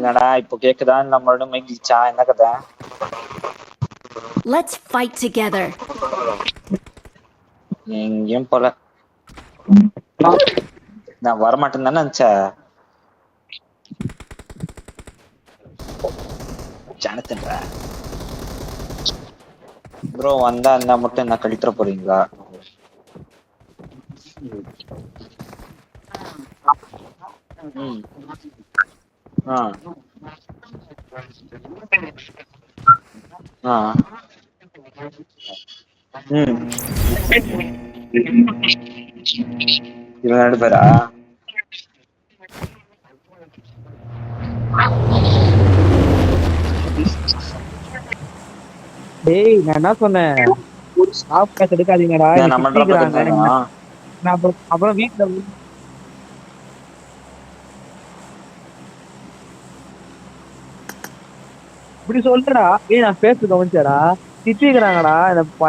என்னடா இப்போ கேக்குதா நம்மளோட மைக் கிச்சா என்ன கதை? Let's fight together. எங்கேயும் போல. நான் வரமாட்டேன்னு தானே நினைச்சேன். ஜானத்தன் ப்ரோ வந்தா இருந்தா மட்டும் என்ன கழித்துற போறீங்களா? ம் ஆ ஆ ம் இவங்க 2 பேரா? டேய் நான் என்ன சொன்னேன், ஸ்டாப் கிளாஸ் எடுக்காதீங்கடா, நம்ம ட்ராப் திட்டிக்கிறாங்க. நான் அப்புறம் வீட்டுல இப்படி சொல்றா. ஏய் நான் பேச கவனிச்சாடா, திட்டிக்கிறாங்கடா.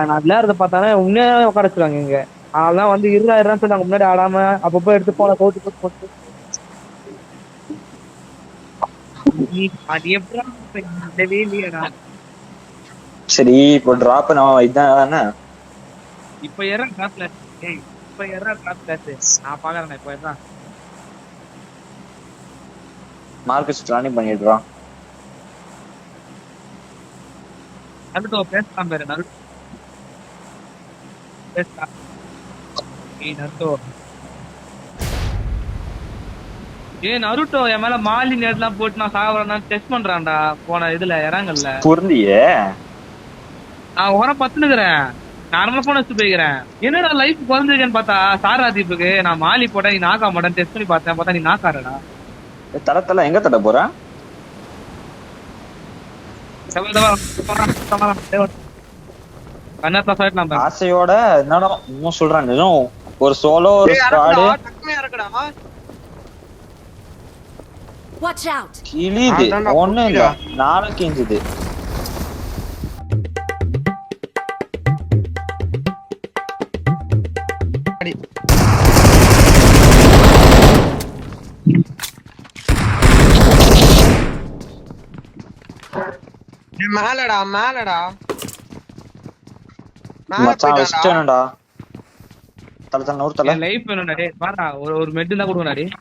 நான் விளையாடுறத பார்த்தானே உண்மையாவே உட்கார வச்சுருவாங்க இங்க. அதெல்லாம் வந்து இருறான்னு சொல்லி நாங்க முன்னாடி ஆடாம அப்பப்போ எடுத்து போன கவுத்து போட்டு அது எப்படி இல்லையடா. சரி இப்போ டிராப் நான் இதானே இப்ப ஏறா கிளாஸ் கிளாஸ். ஏய் இப்ப ஏறா கிளாஸ் கிளாஸ். நான் பாக்குறேன் இப்ப ஏறா. மார்க்கெட் ரன்னிங் பண்ணிடுறான். நருட்டோ பேசலாம் பேரு நருட்டோ பேசலாம். ஏய் நருட்டோ, ஏய் நருட்டோ என் மேல மாலி நேட்லாம் போட்டு நான் சாவறேன்னா டெஸ்ட் பண்றான்டா போன இதுல இறங்கல்ல. புரிஞ்சியே நான் உரம் பத்துனுக்குறேன், நார்மலா போன் வச்சு போய்க்கிறேன். என்னடா லைஃப் குறைஞ்சிருக்கேன்னு பார்த்தா சாரா தீப்புக்கு நான் மாலி போட்டேன், நீ நாக்கா மாட்டேன் டெஸ்ட் பண்ணி பார்த்தேன், பார்த்தா நீ நாக்காரடா. தல எங்க தட போற? ஆசையோட என்னடா இன்னும் சொல்றான், ஒரு சோலோ ஒரு ஸ்குவாட் Watch out. கிளிது ஒண்ணு இல்ல நாளைக்கு கிஞ்சுது. மேலடா மேலடா மச்சான் வெஸ்டர்ன்டா. தல நூறு தல லைஃப் வேணும்டா டேய். பாடா ஒரு மெட் தான் கொடுங்கடா டேய்.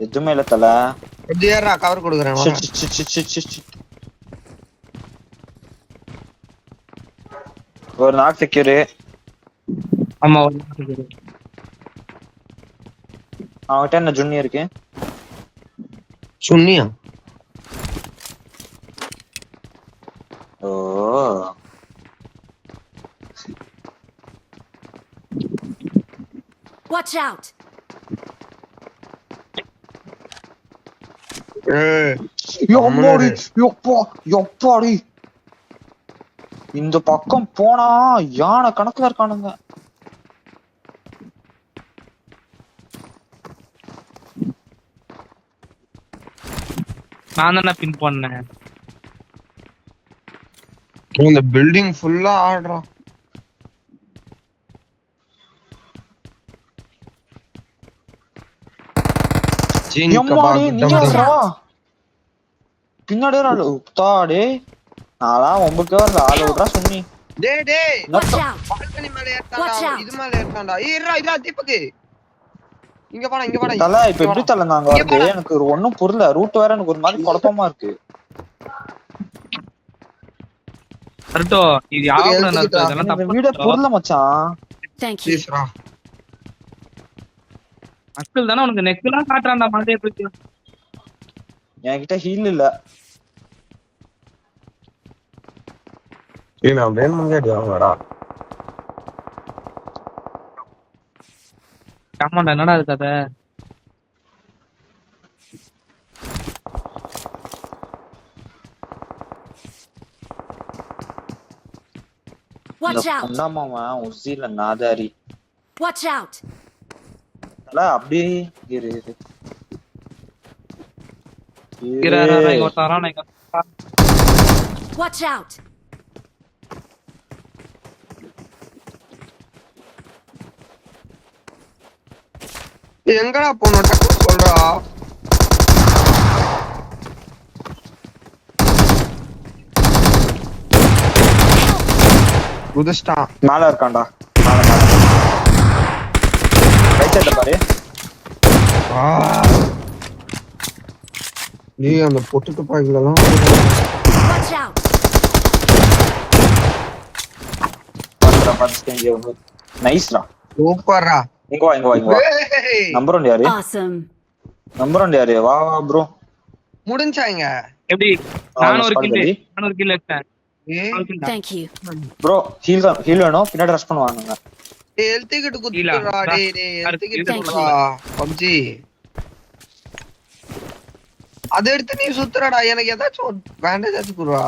எதுமே இல்ல தல. எப்படி ஏறா கவர் கொடுக்குறேன். ஒரு நாக் செக்யூர். ஆமா அவன்கிட்ட என்ன ஜுன்னி இருக்கு? சுன்னியா? ஓ Watch out. இந்த பக்கம் போனா யானை கணக்குல இருக்கானுங்க. நான் தானே பின் பண்ணேன். இந்த பில்டிங் ஃபுல்லா ஆடுறான். பின்னாடி உத்தாடே நாளா உங்களுக்கு ஆளு விட்றா சொன்னி. டேய் டேய் Watch out. பால்கனி மேல ஏறட்டான்டா, இது மேல ஏறட்டான்டா. ஏறா இதா தீபக்கு. இங்க வாடா தல இப்ப எப்படி தல நாங்க வருது? எனக்கு ஒண்ணும் புரியல. ரூட் வேற எனக்கு ஒரு மாதிரி குழப்பமா இருக்கு. நருட்டோ இது யாரோட நருட்டோ? இதெல்லாம் தப்பு. வீடியோ புரியல மச்சான். Thank you. அஸ்கல் தானே உனக்கு நெக்லாம் காட்றான்டா மண்டே போய். என்கிட்ட ஹீல் இல்ல. ஏய் நான் வேன் முன்னாடி வாங்கடா. ஆமாடா என்னடா இது கதை? Watch out. அந்தாமாமா உசில நாதாரி. Watch out. தல அப்படியே இரு. இங்க ஒருத்தரான இங்க. Watch out. எங்கடா போனோம் சொல்றா. குதிச்சிட்டான். மேல இருக்கான்டா. மேல மேல. ரைட் சைடுல பாரு. நீ அந்த பொட்டு துப்பாக்கிலலாம் Watch out! பாத்துடா பாத்து. நைஸ்டா. சூப்பர்ரா. இங்க வா இங்க வா இங்க வா. நம்பர் 1 யாரு? Awesome. நம்பர் 1 யாரு? வா வா ப்ரோ. முடிஞ்சாங்க. எப்படி நானும் ஒரு கில் எடுத்தேன். Thank you. ப்ரோ ஹீல் வேணும். பின்னாடி ரஷ் பண்ணுவாங்க. ஹெல்த் கிட் குத்துறா டேய் ஹெல்த் கிட் குத்துறா பப்ஜி. அத எடுத்து நீ சுத்துறடா. எனக்கு ஏதாச்சும் பேண்டேஜ் ஆச்சு குடுறா.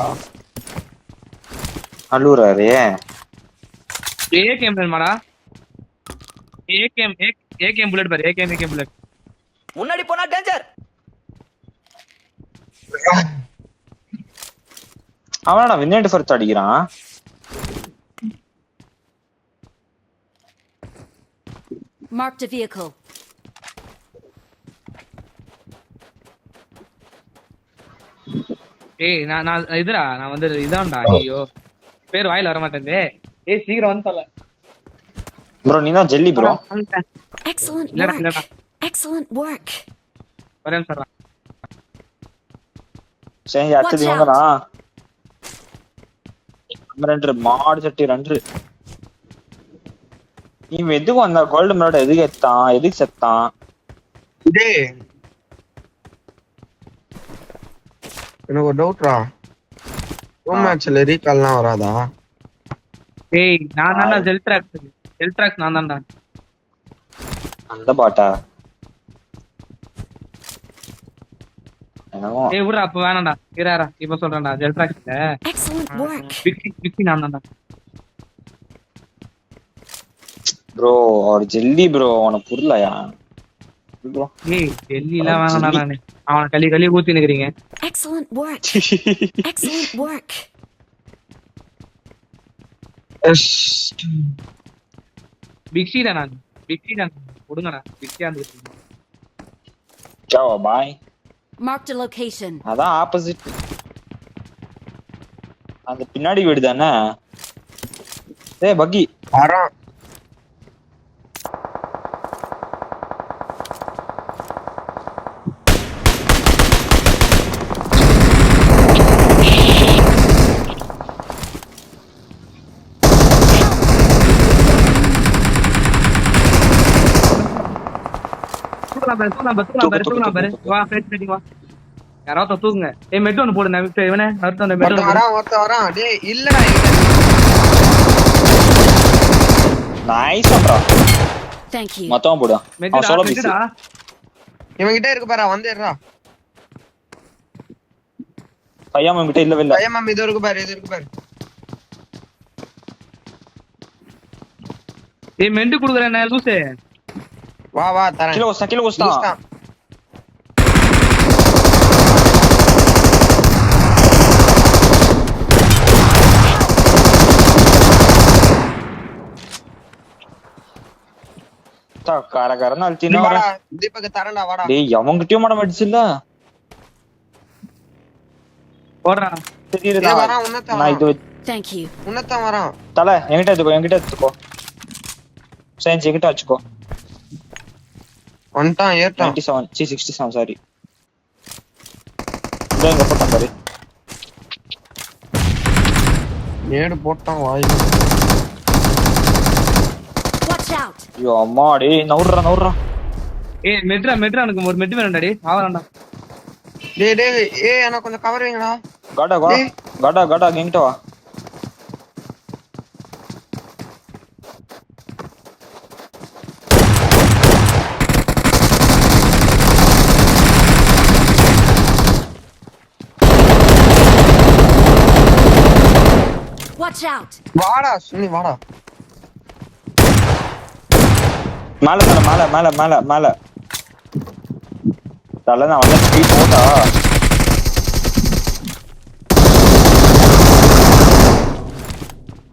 அழுறாரே. ஏகேம் வேணுமாடா? ஏகேம் புல்லட் பாரு. ஏகேம் புல்லட். முன்னாடி போனா டேஞ்சர். அவனா வின்னேட் ஃபர்ஸ்ட் அடிக்கிறான். Marked a vehicle. ஏய் நான் இதுடா நான் வந்து இதான்டா. ஐயோ பேர் வாயில வர மாட்டேங்குது. ஏய் சீக்கிரம் வந்து தல. ப்ரோ நீ தான் ஜெல்லி ப்ரோ. Excellent இல்லடா work. இல்லடா. Excellent work. வரேன் சார். சரி அடுத்து இவங்கடா. நம்ம 2 மாடு சட்டி 2. நீ எதுக்கு வந்தா கோல்டு மெடல் எதுக்கு எத்தான்? எதுக்கு செத்தான்? டேய் எனக்கு ஒரு டவுட்ரா. ஹோம் மேட்ச்ல ரீகால்லாம் வராதா? ஏய் நான் தான்டா ஜெல்ட்ராக்ஸ் நான் தான்டா. அந்த பாட்டா என்னவோ. ஏய் விடுடா அப்ப வேணாம்டா. இராரா இப்ப சொல்றேன்டா. ஜெல்ட்ராக்ஸ்ல Excellent work. பிக்ஸி நான் தான்டா. ப்ரோ அவர் ஜெல்லி ப்ரோ. உனக்கு புரியலையா ப்ரோ? ஏய் டெல்லில வேணாம்டா. நானு அவன களி ஊத்தி நிக்கிறீங்க. Excellent work. Excellent work. Pixie தான் நான். கொடுங்கடா. பிக்ஸியா இருந்து. சாவா பாய். Marked a location. அதான் ஆப்போசிட். அந்த பின்னாடி வீடு தானே. ஏய் பக்கி வரான். தூக்கலாம் பாரு. வா ஃபேஸ் மீட்டிங் வா. யாராவது தூக்குங்க. ஏய் மெட் ஒன்னு போடு. நான் விட்டு இவனே அடுத்து அந்த மெட் ஒருத்த வரான். டேய் இல்லடா நைஸ் ப்ரோ. Thank you. மொத்தம் போடு. அவன் சோலோ பிக்ஸ். இவன் கிட்ட இருக்கு பாரு. வந்துடுறா. பையன் இவன் கிட்ட இல்லவே இல்ல. பையன் இது இருக்கு பாரு. ஏய் மெண்ட் குடுக்குறேன் நான் லூசே. வா தரேன். கிலோ வஸ்தான். காரகாரன் அல்டினா வர. தீபக் தரேன்டா வாடா. டேய் அவங்கிட்டயும் மாட மடிச்சு இல்ல. போடுறா. தெரியுதா? வரான் உன்னத. நான் இது Thank you. உன்னத வரான். தல என்கிட்ட எடுத்துக்கோ. சைன்ஸ் என்கிட்ட வச்சுக்கோ. வந்துட்டான் ஏட்டான். 67 சாரி. இங்க போட்டான் பாரு. நேடு போட்டான் வாய். Watch out. ஐயோ அம்மா டேய் நவுறா. ஏய் மெட்ரா எனக்கு ஒரு மெட் வேணும்டா. டேய் ஆவறான்டா. டேய் ஏய் انا கொஞ்சம் கவர் வைங்கடா. காடா என்கிட்ட வா. Watch out. வாடா சுனி வாடா. மேல தல நான் வந்து ஸ்பீட் போட்டா.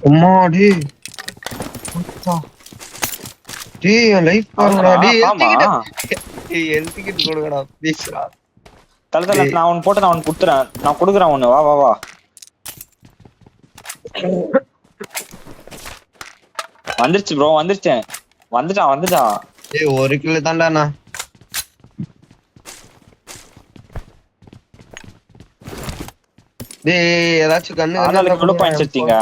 அம்மாடி டேய் லைஃப் பாருடா. டேய் ஹெல்த் கிட் கொடுங்கடா ப்ளீஸ்டா. தல நான் அவன் போட்டு நான் குடுக்குறேன். நான் கொடுக்குறேன் ஒன்னு. வா வந்துருச்சு ப்ரோ, வந்துருச்சேன். வந்துட்டான். ஏய் ஒரு கிலோ தான்டாண்ணா. டேய் ஏதாச்சும் எவ்வளவு பாயிண்ட்ஸ் எடுத்தீங்க?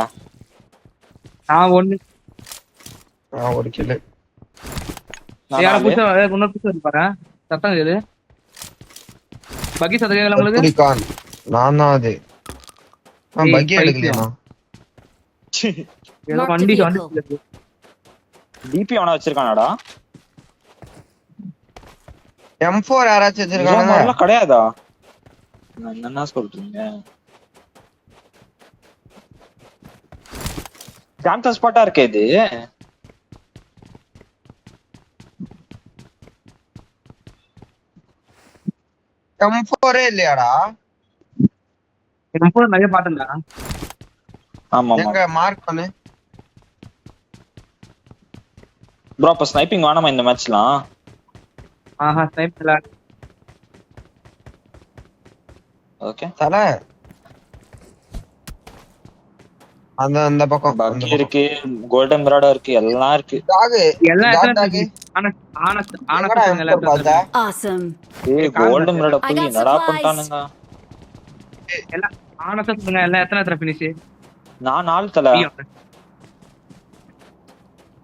நான் ஒண்ணு ஒரு கிலோ. யார புடிச்சா இன்னொரு புடிச்சு வந்து பாரு. சத்தம் கேளு. பக்கி சத்தம் கேளு உங்களுக்கு. குடிகான். நான் தான் அது. பக்கி எடுக்கலையா? ஏதோ வண்டி வந்து டிபி அவனா வச்சிருக்கானடா? M4 யாராச்சும் வச்சிருக்கானுங்க? அதெல்லாம் கிடையாதா? நான் என்ன சொல்றீங்க? ஜான்டா ஸ்பாட்டா இருக்கே இது. M4 இல்லையாடா? M4 நிறைய பாத்தேன்டா. ஆமா எங்க மார்க் பண்ணு. ப்ரோ அப்ப ஸ்னைப்பிங் வேணாமா இந்த மேட்ச்லாம்? ஸ்னைப்பர்ல. ஓகே. தல. அந்த பக்கம் பக்கி இருக்கு, கோல்டன் மிராடோ இருக்கு, எல்லாம் இருக்கு. டாக் எல்லாம் டாக். Awesome. ஏய் கோல்டன் மிராடோ புள்ளி என்னடா பண்ணிட்டானுங்க? எல்லாம் ஆனஸ்டா சொல்லுங்க. எல்லாம் எத்தனை ஃபினிஷ்? நான் 4 தல.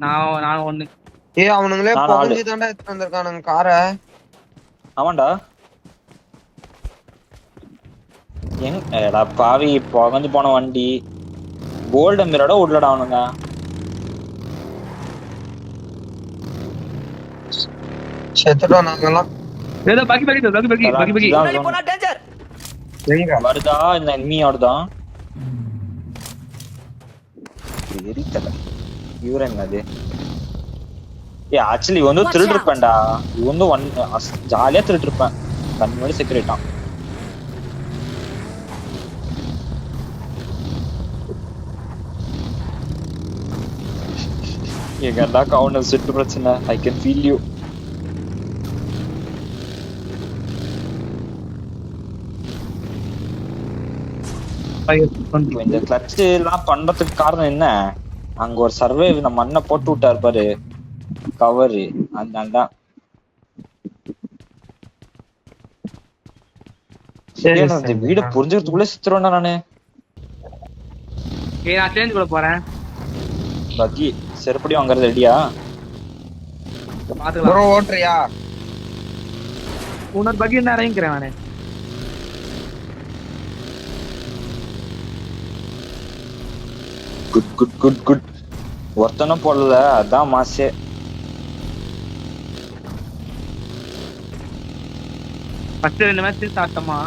நான் ஒண்ணு. ஏய் அவனுங்களே பொங்கி தான்டா எடுத்து வந்திருக்கானுங்க காரை. ஆமாண்டா. எடா பாவி புகந்து போன வண்டி. கோல்டன் மிராடோ உள்ளடா அவனுங்க. செத்துட்டோம் நாங்கெல்லாம். ஏதோ பக்கி முன்னாடி போனா டேஞ்சர். எங்க வருதா இந்த எனிமியோடதான்? வெறித்தல இவர என்னது? ஆக்சுவலி வந்து திருட்டு இருப்பேன்டா. இது வந்து ஜாலியா திருட்டு இருப்பேன். கண்ணோட செக்யூரிட்டான். எங்கடா கவுண்டர் செட்டு பிரச்சனை. I can feel you. இந்த கிளட்ச் எல்லாம் பண்றதுக்கு காரணம் என்ன? அங்க ஒரு சர்வே நம்ம மண்ணை போட்டு விட்டாரு பாரு, கவரு. அதனால்தான் வீடு புரிஞ்சுக்கிறதுக்குள்ள சித்திரம்டா நானு. நான் சேஞ்ச் கூட போறேன். பக்கி செருப்படி வாங்குறது ரெடியா? பாத்துக்கலாம். ப்ரோ ஓட்றியா? உன்னோட பக்கி என்ன இறங்கிக்கிறேன் நானு. குட். ஒருத்தனும் போடல, அதான் மாசே. ஃபர்ஸ்ட் 2 மேட்ச் சாட்டமா.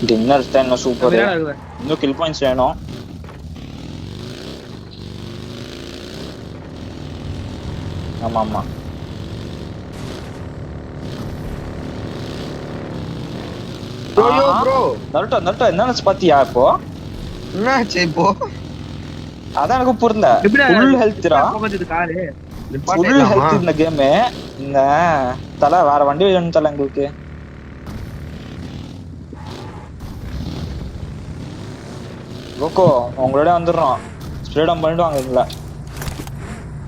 டின்னர் தான் சூப்பர். இன்னும் கில் பாயிண்ட்ஸ் வேணும். ஆமா ப்ரோ நருட்டோ என்ன பாத்தியா இப்போ? என்னாச்சு இப்போ? அதான் எனக்கு புரியல. ஃபுல் ஹெல்த்ரா, ஃபுல் ஹெல்த் இந்த கேம். இந்த தல வேற வண்டி வேணும் தல உங்களுக்கு. ஓகோ உங்களோட வந்துடுறோம். ஸ்ப்ரேடம் பண்ணிட்டு வாங்க. இல்ல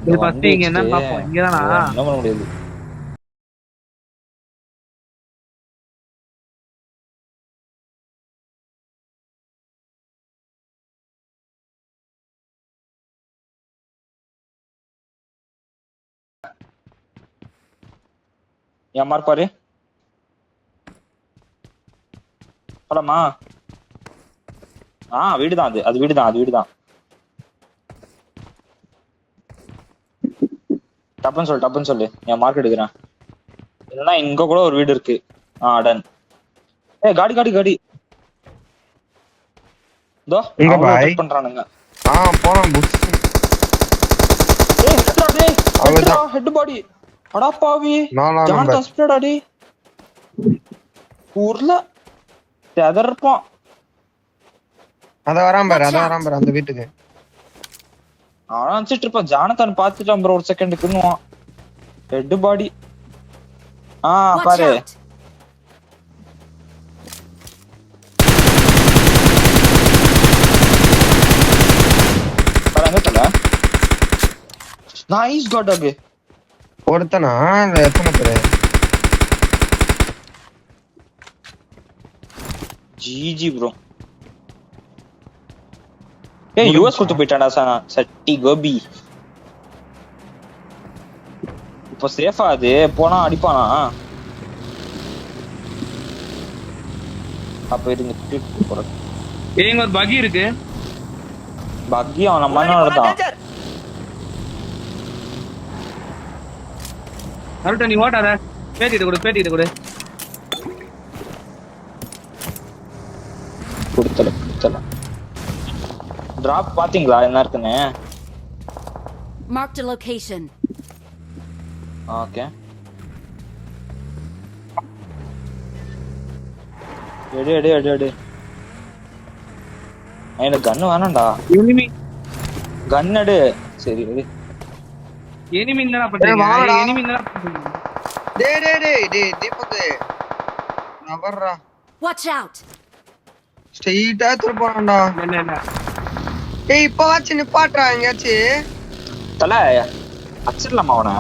இது ஃபர்ஸ்ட் இங்க என்ன பாப்போம். இங்க தானா என்ன பண்ண முடியாது. என் மார்க் பாரு. போலாமா? வீடுதான் அது வீடுதான். டப்புன்னு சொல்லு. என் மார்க் எடுக்கிறேன். இல்லைன்னா இங்க கூட ஒரு வீடு இருக்கு. டன். காடி இதோ இங்க பாய் பண்றானுங்க. போலாம் புஷ். ஹெட் பாடி. அடா பாவி. ஜான் டஸ்டட் அடி. ஊர்ல தெதறப்பான். அத வரான் பாரு அந்த வீட்டுக்கு. அவன் நினைச்சிட்டு இருப்பான் ஜானதான் பாத்துட்டான் ப்ரோ. ஒரு செகண்டுக்குன்னு ஹெட் பாடி. பாரு. நைஸ் காட் ஒருத்தனா இல்ல எத்தனை பேரு? GG bro. ஏய் யுஎஸ் கூட்டு போயிட்டாடா சானா சட்டி கோபி. இப்போ சேஃபா அது போனா அடிப்பானா? அப்ப இருந்து கூட்டிட்டு போறது. ஏங்க ஒரு பகி இருக்கு. பக்கி அவன் நம்ம தான். அருட்ட நீ ஓட்டாத. பேட்டிட்டு கொடு. கொடுத்தல. டிராப் பாத்தீங்களா என்ன இருக்குன்னு? Marked a location. ஓகே. எடு. எனக்கு கன் வேணாம்டா. எனிமி கன் எடு. சரி எடு. எனிமி என்னடா பண்றீங்க? எனிமி என்னடா பண்றீங்க? டேய் தீபக் நவர்றா. Watch out. ஸ்ட்ரைட்டா திருப்பானடா. என்ன டேய் இப்ப வாச்சு நிப்பாட்றா எங்கயாச்சு. தல அச்சிரலாமா அவனை?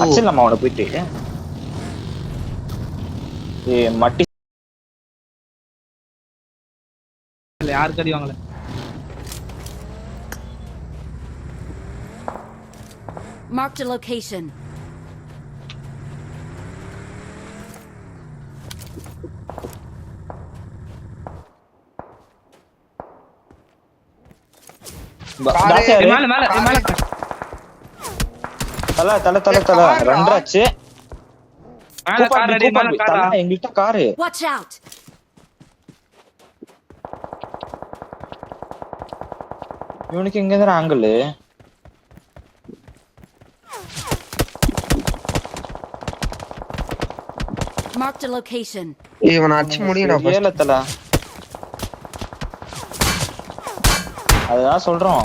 அச்சிரலாமா அவனை போயிட்டு? மட்டி யாரு கடி வாங்கல. Marked a location. மேல தல ரெண்டாச்சு. மேல கார் ரெடி. மேல காரா? எங்கிட்ட காரு. Watch out. இவனுக்கு எங்க இருந்தா ஆங்கிள்? Marked a location. இவன் அடிச்சு முடியடா ஏலத்தல. அதுதான் சொல்றோம்.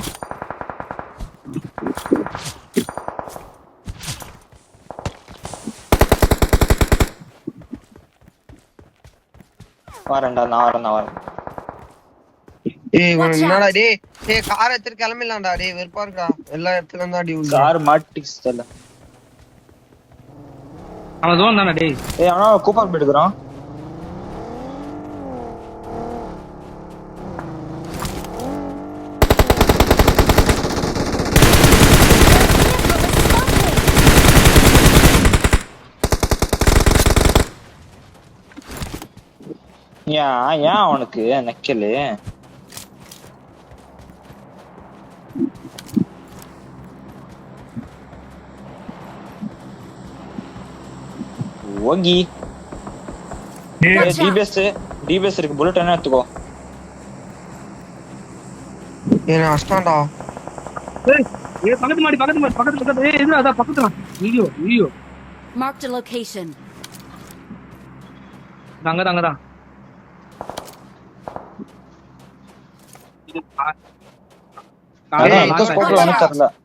நான் வரேன். என்னடா டேய் கார் எடுத்து கிளம்பிடலாம்டா. டேய் வெறுப்பா இருக்கா. எல்லா இடத்துல இருந்தா அடி உள்ள. கார் மாட்டிக்ஸ்டல. அவன் ஜோன் தானே டேய். அவனா கூப்பார் போயிடுறான். ஏன் அவனுக்கு நக்கலு? ஓங்கி டிபிஎஸ் இருக்கு. புல்லட் என்ன எடுத்துக்கோ. ஏன் அஷ்டாண்டா. ஏய் பக்கத்து ஏய் இதுடா அத பக்கத்துல. Video Marked a location. அங்கடா.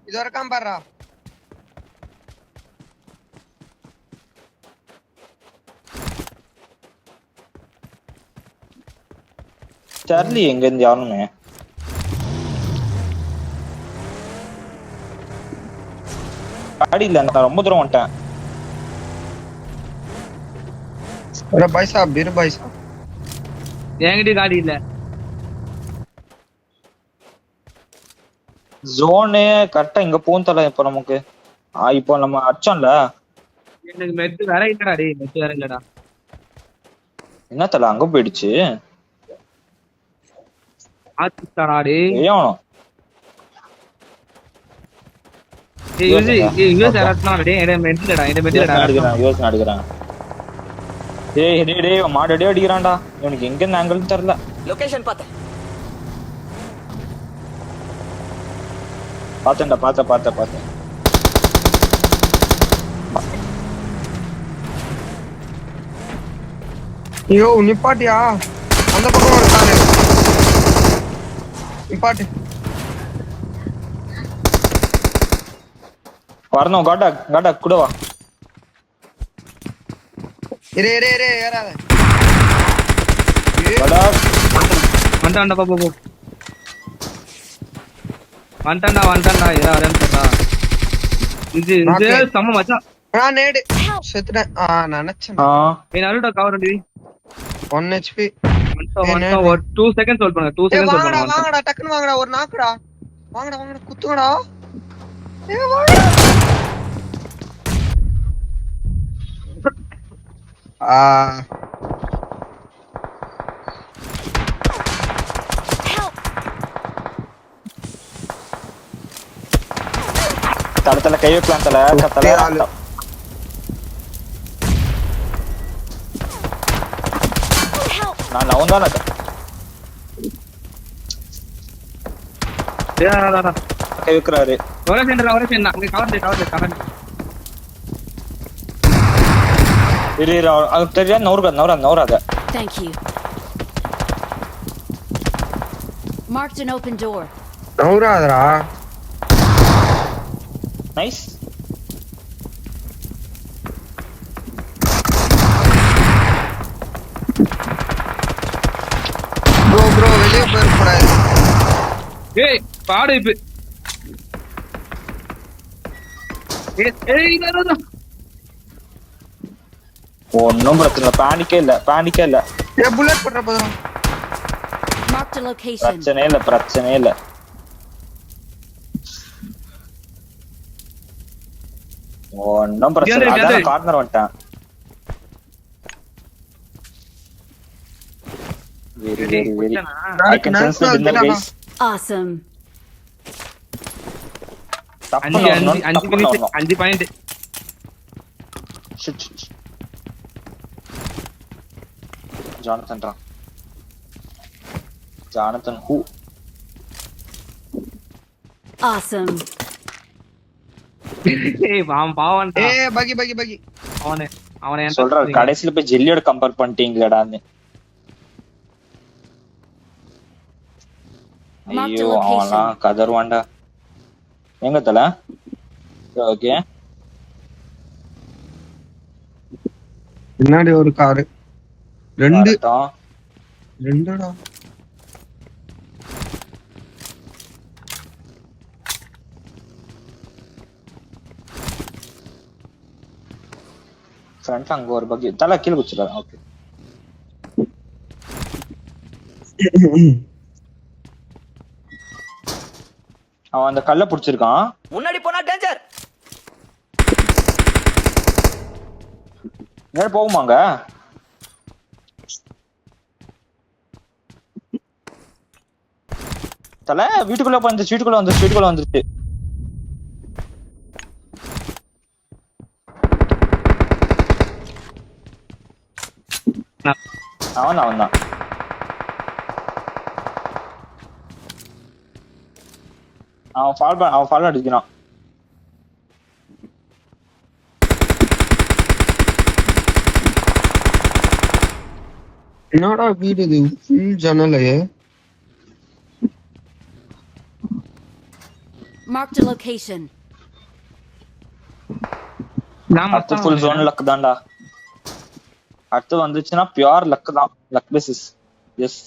இது வரைக்கும் பாருடா. சார்லி எங்க இருந்து யாருமே காடி இல்ல. நான் ரொம்ப தூரம் வந்துட்டேன். பைசா பிர் பைசா என்கிட்ட காடி இல்ல. ஜோனே கரெக்டா இங்க போந்தல. இப்ப நமக்கு இப்போ நம்ம அடிச்சோம்ல. எனக்கு மெட் வேற இல்லடா டேய். மெட் வேற இல்லடா. என்ன தல அங்க போயிடுச்சு? ஆத்திட்டாடா டேய். ஏன் யூஎஸ் அரட்னா டேய். எட மெட்லடா. அடிக்கிறான். டேய் மாடடே அடிக்கிறான்டா. இவனுக்கு எங்க இருந்து ஆங்கிள் தெரியல. லொகேஷன் பார்த்தேன். ஐயோ நிப்பாட்டியா. அந்த பக்கம் ஒரு காரு. நிப்பாட்டு. வரணும். காடா கூட வா. இரு ஏறாத. காடா வந்துட்டான்டா பாப்பா. வந்துட்டான்டா. இரா வரேன்னு சொல்றா. இது செம்ம மச்சான். நான் நேடு செத்துட்டேன். நினைச்சேன். ஏய் நருடோ கவர் அடி. 1 HP. ஒரு 2 செகண்ட்ஸ் ஹோல்ட் பண்ணுங்க. 2 செகண்ட்ஸ் ஹோல்ட் பண்ணுங்க. வாங்கடா டக்குன்னு வாங்கடா, ஒரு நாக்குடா. வாங்கடா குத்துங்கடா. வாங்கடா. தடத்துல கை வைக்கலாம் தல கத்தல. நான் நவுந்தானே கை வைக்கிறாரு. ஒரே சென்டர் அங்க கவர். இரு அது தெரியாது. நவுறாத. Thank you. Marked an open door. நவுறாதடா. நைஸ். ப்ரோ வெளிய போய் போறாரு. ஏய் பாடு இப்ப. ஏய் நருடோ. ஒன்னும் பிரச்சனை பானிக்கே இல்ல. ஏ புல்லட் போடுற போதும். Marked a location. பிரச்சனை இல்ல. ஒன்னும் பிரச்சனை இல்ல. அதான் கார்னர் வந்துட்டான். Very. I can sense the winner, guys. Awesome. 5 point. Shit. Jonathan who? Awesome. ஏய் பாவன். ஏய் பகி. அவனே சொல்றாரு கடைசில போய் ஜெல்லியோட கம்பேர் பண்ணிட்டீங்களாடான்னு. ஐயோ அவன்லாம் கதர்வாண்டா. எங்க தல? ஓகே. பின்னாடி ஒரு கார். 2டா. ஃப்ரண்ட் அங்க ஒரு பக்கி தல கீழ குச்சிராத. ஓகே. அவன் அந்த கல்ல புடிச்சிருக்கான். முன்னாடி போனா டேஞ்சர். நேரா போகுமாங்க? தல வீட்டுக்குள்ள வந்துருச்சு. அவன் தான். அவன் ஃபால் அடிக்கிறான். என்னடா வீடு இது ஃபுல் ஜன்னலையே. Marked a location. அடுத்து ஃபுல் ஜோன் லக் தான்டா. அடுத்து வந்துச்சுன்னா பியூர் லக் தான். Luck basis. எஸ்.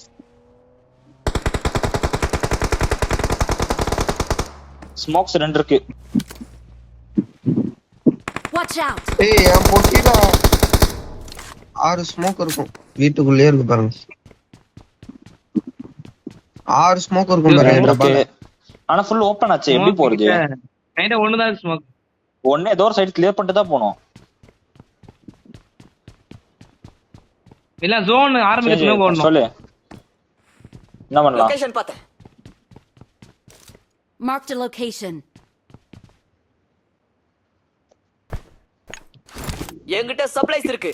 ஸ்மோக்ஸ் 2 இருக்கு. Watch out. ஏய் என் பொட்டில 6 ஸ்மோக் இருக்கும். வீட்டுக்குள்ளே இருக்கு பாருங்க. 6 ஸ்மோக் இருக்கும் பாருங்க. ஆனா ஃபுல் ஓபன் ஆச்சு. எப்படி போறது? கைண்ட ஒண்ணுதான் ஸ்மோக். ஒண்ணே ஏதோ ஒரு சைடு கிளியர் பண்ணிட்டு தான் போணும். இல்ல ஜோன் ஆரம்பிக்கணும் போறணும். சொல்லு. என்ன பண்ணலாம்? லொகேஷன் பாத்தேன். Marked a location. என்கிட்ட சப்ளைஸ் இருக்கு.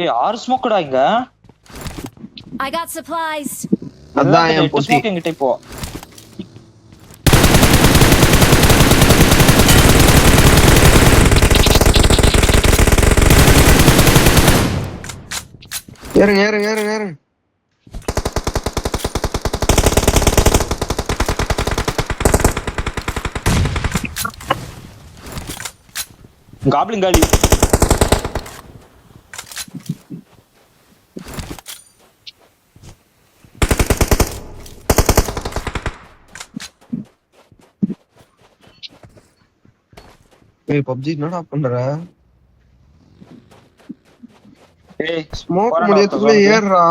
ஏய் 6 ஸ்மோக்டா இங்க. I got supplies. அதான் என் பொட்டி. ஸ்மோக் என்கிட்ட இப்போ. ஏறுங்க. காப்ளின் காலி. ஏய் பப்ஜி என்னடா பண்ற? ஏய் ஸ்மோக் போறான்டா முடியத்துக்குள்ள ஒருத்தன் ஏறுறா.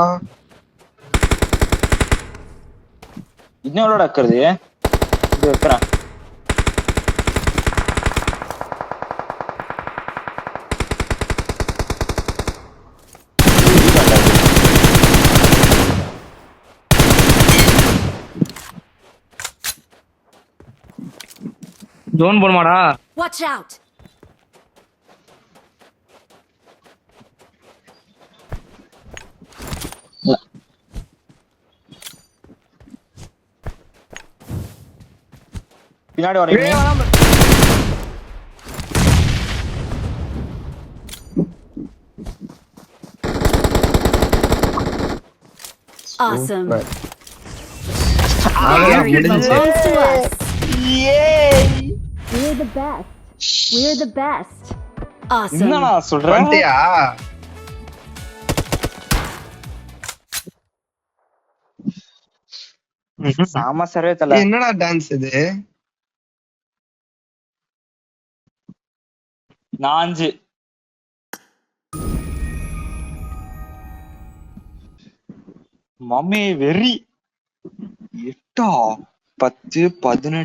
இன்னும் எவ்வளோ டக்குறது இது வைக்கிறேன். ஜோன் போடுமாடா? Watch out! பின்னாடி வரீங்க. Awesome. அவ்வளவுதான் முடிஞ்சுச்சு. Belongs to us. ஏய் We're the best. We're the best. Awesome. என்னடா சொல்றேன்? வந்துட்டியா? சாம சர்வே தல. என்னடா டான்ஸ் இது? நாஞ்சு மம்மி வெறி 8 10 18